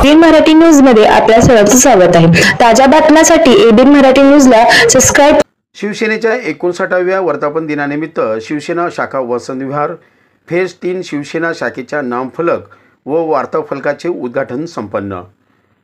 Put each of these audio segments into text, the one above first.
ABN Marathi news मध्ये आपल्या सर्वांचं स्वागत आहे। ताज्या बातम्यांसाठी एबीएन मराठी न्यूजला सबस्क्राइब। शिवसेनेच्या 59व्या वर्धापन दिनानिमित्त शिवसेना शाखा वसंत विहार फेज 3 शिवसेना शाखेच्या नामफलक व वार्ताफलकाचे उद्घाटन संपन्न।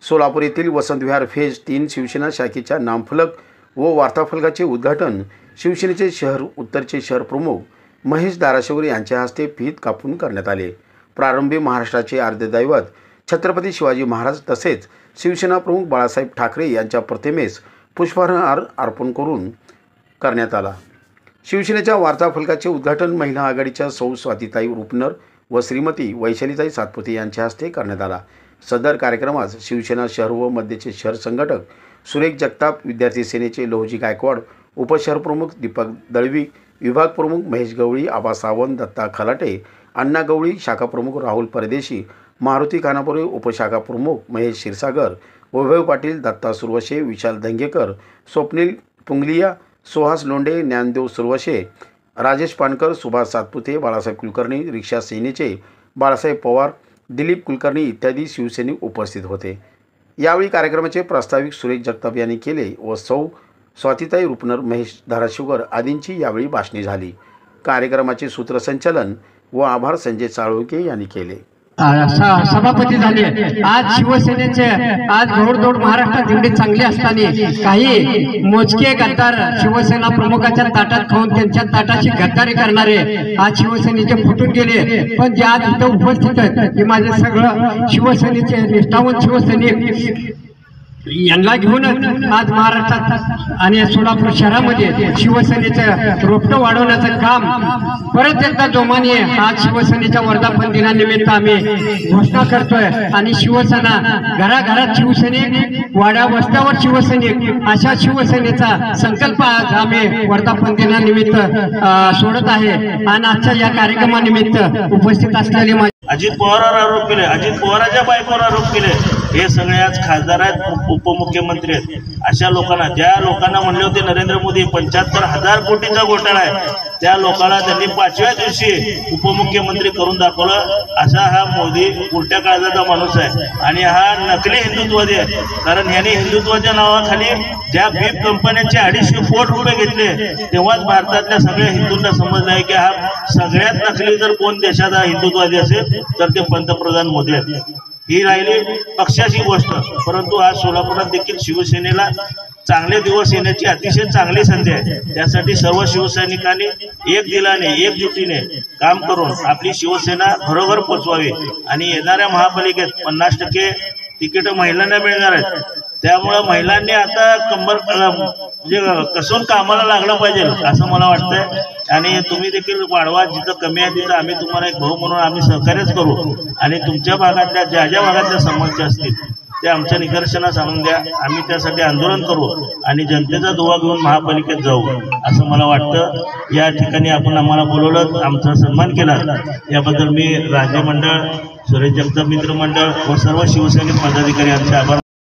सोलापूर येथील वसंत विहार फेज 3 शिवसेना शाखेच्या नामफलक व वार्ताफलकाचे उद्घाटन शिवसेनेचे शहर उत्तरचे शहर प्रमुख महेश धाराशिवकर यांच्या हस्ते फीत कापून करण्यात आले। प्रारंभी महाराष्ट्राचे आराध्य दैवत छत्रपती शिवाजी महाराज तसेच शिवसेना प्रमुख बाळासाहेब ठाकरे यांच्या प्रतिमेस पुष्पहार अर्पण करून करण्यात आला। शिवसेनेच्या वार्ताफलकाचे उद्घाटन महिला आघाडीच्या सौ स्वातीताई रुपनर व श्रीमती वैशालीताई सातपुते यांच्या हस्ते करण्यात आला। सदर कार्यक्रमास शिवसेना शहर व मध्यचे शहर संघटक सुरेश जगताप, विद्यार्थी सेनेचे लोहजी गायकवाड, उपशहर प्रमुख दीपक दळवी, विभाग प्रमुख महेश गवळी, आबा सावंत, दत्ता खलाटे, अण्णा गवळी, शाखा प्रमुख राहुल परदेशी, मारुती खानापुरे, उपशाखा प्रमुख महेश क्षीरसागर, वैभव पाटील, दत्ता सुरवशे, विशाल दंगेकर, स्वप्नील पुंगलिया, सुहास लोंढे, ज्ञानदेव सुरवशे, राजेश पानकर, सुभाष सातपुते, बाळासाहेब कुलकर्णी, रिक्षा सेनेचे बाळासाहेब पवार, दिलीप कुलकर्णी इत्यादी शिवसैनिक उपस्थित होते। यावेळी कार्यक्रमाचे प्रास्ताविक सुरेश जगताप यांनी केले व सौ स्वातीताई रुपनर, महेश धाराशिवकर आदींची यावेळी भाषणे झाली। कार्यक्रमाचे सूत्रसंचालन व आभार संजय चाळुके यांनी केले। सभापती झाले। आज शिवसेनेचे आज घोडदौड महाराष्ट्रात एवढे चांगले असताना काही मोजके गद्दार शिवसेना प्रमुखाच्या ताटात खाऊन त्यांच्या ताटाची गद्दारी करणारे आज शिवसेनेचे फुटून गेले। पण जे आज इथं उपस्थित आहेत ते माझे सगळं शिवसेनेचे निष्ठावंत शिवसैनिक यांना घेऊन आज महाराष्ट्रात आणि सोलापूर शहरामध्ये शिवसेनेचं रोपटं वाढवण्याचं काम परत एकदा जोमाने आज शिवसेनेच्या वर्धापन दिनानिमित्त आम्ही घोषणा करतोय। आणि शिवसेना घराघरात शिवसैनिक, वाड्या वस्त्यावर शिवसैनिक अशा शिवसेनेचा संकल्प आज आम्ही वर्धापन दिनानिमित्त सोडत आहे। आणि आजच्या या कार्यक्रमानिमित्त उपस्थित असलेले अजित पवारांवर आरोप केले, अजित पवारांच्या बायकोवर आरोप केले, हे सगळे आज खासदार आहेत, उपमुख्यमंत्री आहेत। अशा लोकांना, ज्या लोकांना म्हणले होते नरेंद्र मोदी 75,000 कोटीचा घोटाळा आहे, त्या लोकांना त्यांनी 5व्या दिवशी उपमुख्यमंत्री करून दाखवलं। असा हा मोदी उलट्या काळजाचा माणूस आहे आणि हा नकली हिंदुत्ववादी आहे। कारण यांनी हिंदुत्वाच्या नावाखाली ज्या बीप कंपन्यांचे 250 कोटी रुपये घेतले तेव्हाच भारतातल्या सगळ्या हिंदूंना समजलं आहे की हा सगळ्यात नकली जर कोण देशाचा हिंदुत्ववादी असेल तर ते पंतप्रधान मोदी आहेत। ही राहिली पक्षाची गोष्ट, परंतु आज सोलापुरात देखील शिवसेनेला चांगले दिवस येण्याची अतिशय चांगली संधी आहे। त्यासाठी सर्व शिवसैनिकांनी एक दिलाने एकजुटीने काम करून आपली शिवसेना घरोघर पोचवावी आणि येणाऱ्या महापालिकेत 50% तिकीट महिलांना मिळणार आहेत। त्यामुळे महिलांनी आता कंबर म्हणजे कसून कामाला लागलं पाहिजे असं मला वाटतंय। आणि तुम्ही देखील वाढवा, जिथं कमी आहे तिथं आम्ही तुम्हाला एक भाऊ म्हणून आम्ही सहकार्यच करू आणि तुमच्या भागातल्या ज्या भागातल्या समस्या असतील ते आमच्या निदर्शनास आणून द्या। आम्ही त्यासाठी आंदोलन करू आणि जनतेचा दुवा घेऊन महापालिकेत जाऊ असं मला वाटतं। या ठिकाणी आपण आम्हाला बोलवलं, आमचा सन्मान केला, याबद्दल मी राज्य मंडळ, सुरेश जगताप मित्र मंडळ व सर्व शिवसैनिक पदाधिकारी यांचे आभार